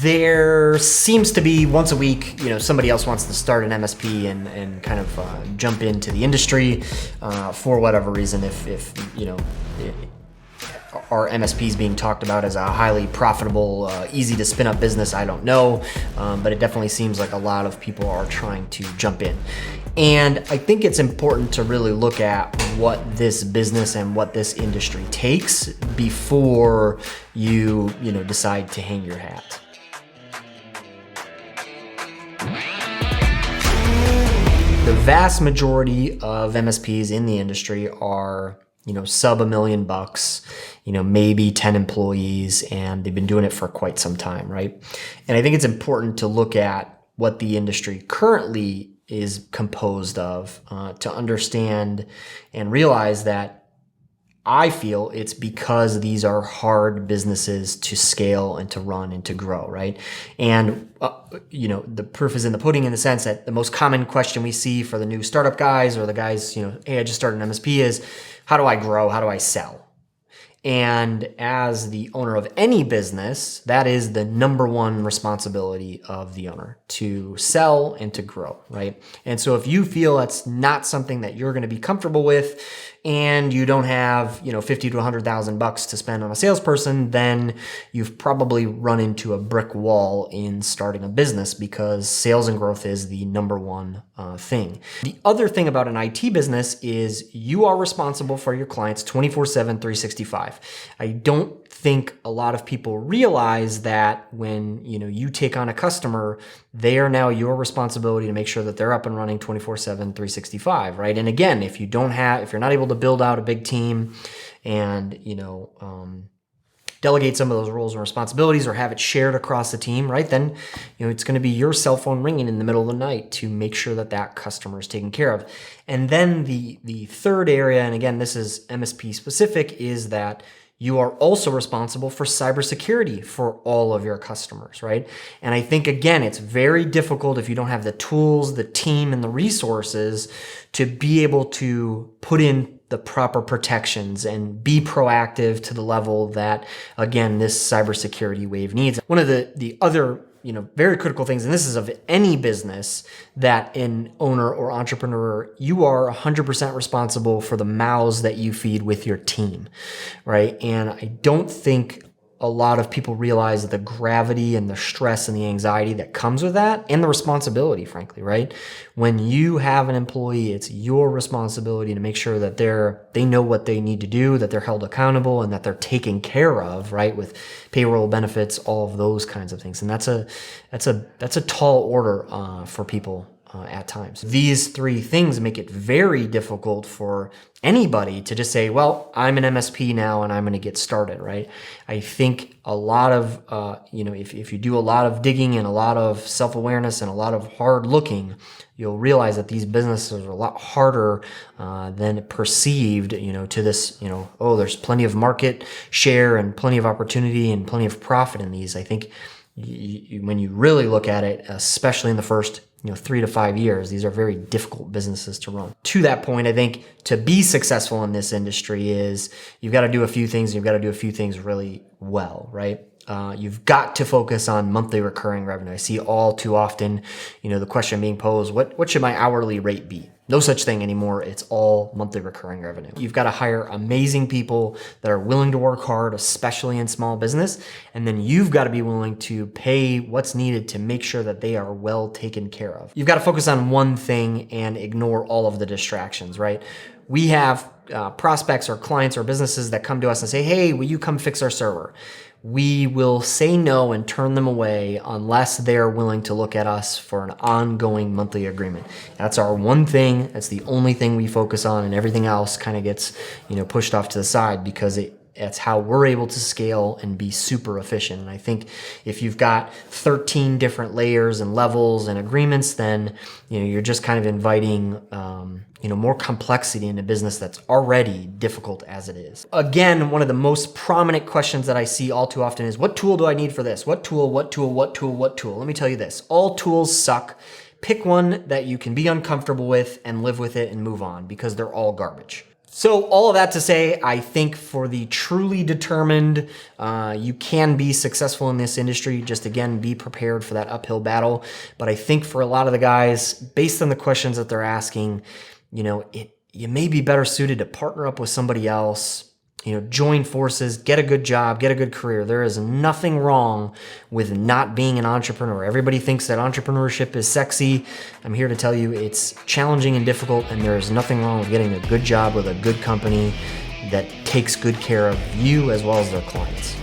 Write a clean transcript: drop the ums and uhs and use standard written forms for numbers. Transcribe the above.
there seems to be once a week, somebody else wants to start an MSP and kind of jump into the industry for whatever reason. If our MSP is being talked about as a highly profitable, easy to spin up business, I don't know, but it definitely seems like a lot of people are trying to jump in. And I think it's important to really look at what this business and what this industry takes before you decide to hang your hat. The vast majority of MSPs in the industry are, sub $1 million, maybe 10 employees, and they've been doing it for quite some time, right? And I think it's important to look at what the industry currently is composed of to understand and realize that I feel it's because these are hard businesses to scale and to run and to grow, right? And, the proof is in the pudding in the sense that the most common question we see for the new startup guys or the guys, hey, I just started an MSP is, how do I grow? How do I sell? And as the owner of any business, that is the number one responsibility of the owner, to sell and to grow, right? And so if you feel that's not something that you're going to be comfortable with and you don't have, $50,000 to $100,000 to spend on a salesperson, then you've probably run into a brick wall in starting a business because sales and growth is the number one thing. The other thing about an IT business is you are responsible for your clients 24/7, 365. I don't think a lot of people realize that when you take on a customer, they are now your responsibility to make sure that they're up and running 24/7, 365, right? And again, if you're not able to build out a big team and delegate some of those roles and responsibilities or have it shared across the team, right? Then it's going to be your cell phone ringing in the middle of the night to make sure that customer is taken care of. And then the third area, and again, this is MSP specific, is that you are also responsible for cybersecurity for all of your customers, right? And I think, again, it's very difficult if you don't have the tools, the team, and the resources to be able to put in the proper protections and be proactive to the level that, again, this cybersecurity wave needs. One of the other very critical things, and this is of any business, that an owner or entrepreneur, you are 100% responsible for the mouths that you feed with your team, right? And I don't think a lot of people realize the gravity and the stress and the anxiety that comes with that, and the responsibility, frankly, right? When you have an employee, it's your responsibility to make sure that they know what they need to do, that they're held accountable, and that they're taken care of, right? With payroll, benefits, all of those kinds of things. And that's a tall order for people at times. These three things make it very difficult for anybody to just say, well, I'm an MSP now and I'm going to get started, right? I think a lot of, if you do a lot of digging and a lot of self-awareness and a lot of hard looking, you'll realize that these businesses are a lot harder than perceived, to this, there's plenty of market share and plenty of opportunity and plenty of profit in these. I think when you really look at it, especially in the first 3 to 5 years, these are very difficult businesses to run. To that point, I think to be successful in this industry is you've got to do a few things. You've got to do a few things really well, right? You've got to focus on monthly recurring revenue. I see all too often, the question being posed, what should my hourly rate be? No such thing anymore. It's all monthly recurring revenue. You've got to hire amazing people that are willing to work hard, especially in small business. And then you've got to be willing to pay what's needed to make sure that they are well taken care of. You've got to focus on one thing and ignore all of the distractions, right? We have prospects or clients or businesses that come to us and say, hey, will you come fix our server? We will say no and turn them away unless they're willing to look at us for an ongoing monthly agreement. That's our one thing. That's the only thing we focus on, and everything else kind of gets, pushed off to the side because it's how we're able to scale and be super efficient. And I think if you've got 13 different layers and levels and agreements, then you're just kind of inviting more complexity in a business that's already difficult as it is. Again, one of the most prominent questions that I see all too often is, what tool do I need for this? What tool? Let me tell you this. All tools suck. Pick one that you can be uncomfortable with and live with it and move on, because they're all garbage. So all of that to say, I think for the truly determined, you can be successful in this industry. Just again, be prepared for that uphill battle. But I think for a lot of the guys, based on the questions that they're asking, you may be better suited to partner up with somebody else, join forces, get a good job, get a good career. There is nothing wrong with not being an entrepreneur. Everybody thinks that entrepreneurship is sexy. I'm here to tell you it's challenging and difficult, and there is nothing wrong with getting a good job with a good company that takes good care of you as well as their clients.